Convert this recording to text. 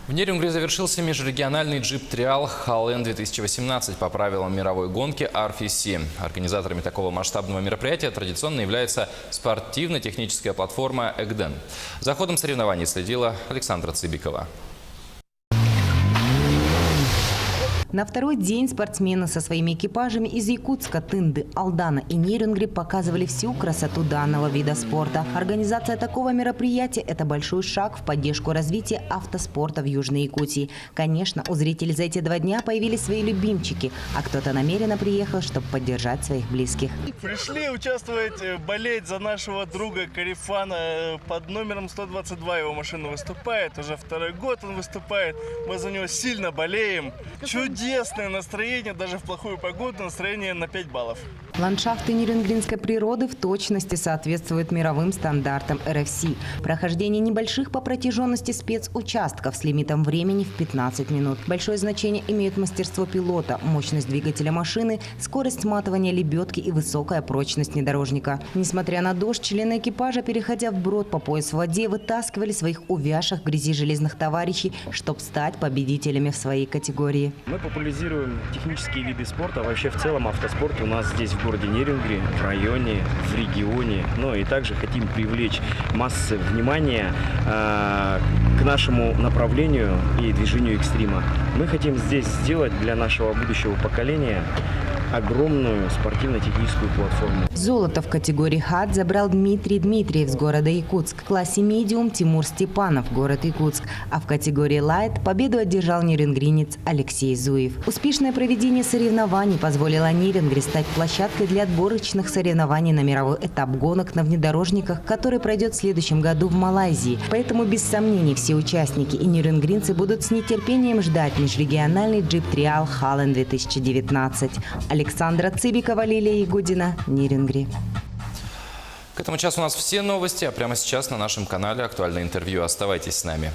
В Нерюнгри завершился межрегиональный джип-триал «Халлен 2018» по правилам мировой гонки RFC. Организаторами такого масштабного мероприятия традиционно является спортивно-техническая платформа «Эгден». За ходом соревнований следила Александра Цыбикова. На второй день спортсмены со своими экипажами из Якутска, Тынды, Алдана и Нерюнгри показывали всю красоту данного вида спорта. Организация такого мероприятия – это большой шаг в поддержку развития автоспорта в Южной Якутии. Конечно, у зрителей за эти 2 дня появились свои любимчики, а кто-то намеренно приехал, чтобы поддержать своих близких. Пришли участвовать, болеть за нашего друга Карифана. Под номером 122 его машина выступает. Уже 2-й год он выступает. Мы за него сильно болеем. Чудесное настроение, даже в плохую погоду настроение на 5 баллов. Ландшафты нерюнгринской природы в точности соответствуют мировым стандартам RFC. Прохождение небольших по протяженности спецучастков с лимитом времени в 15 минут. Большое значение имеют мастерство пилота, мощность двигателя машины, скорость сматывания лебедки и высокая прочность внедорожника. Несмотря на дождь, члены экипажа, переходя вброд по пояс в воде, вытаскивали своих увязших в грязи железных товарищей, чтобы стать победителями в своей категории. Мы популяризируем технические виды спорта. Вообще в целом автоспорт у нас здесь в городе Нерюнгри, в районе, в регионе. Но и также хотим привлечь массы внимания к нашему направлению и движению экстрима. Мы хотим здесь сделать для нашего будущего поколения огромную спортивно-техническую платформу. Золото в категории «Хат» забрал Дмитрий Дмитриев с города Якутск. В классе «Медиум» Тимур Степанов, город Якутск. А в категории «Лайт» победу одержал нерюнгринец Алексей Зуев. Успешное проведение соревнований позволило Нерюнгри стать площадкой для отборочных соревнований на мировой этап гонок на внедорожниках, который пройдет в следующем году в Малайзии. Поэтому, без сомнений, все участники и нерюнгринцы будут с нетерпением ждать межрегиональный джип-триал «Халлен 2019». Александра Цыбикова, Лилия Ягудина, Нерюнгри. К этому часу у нас все новости, а прямо сейчас на нашем канале актуальное интервью. Оставайтесь с нами.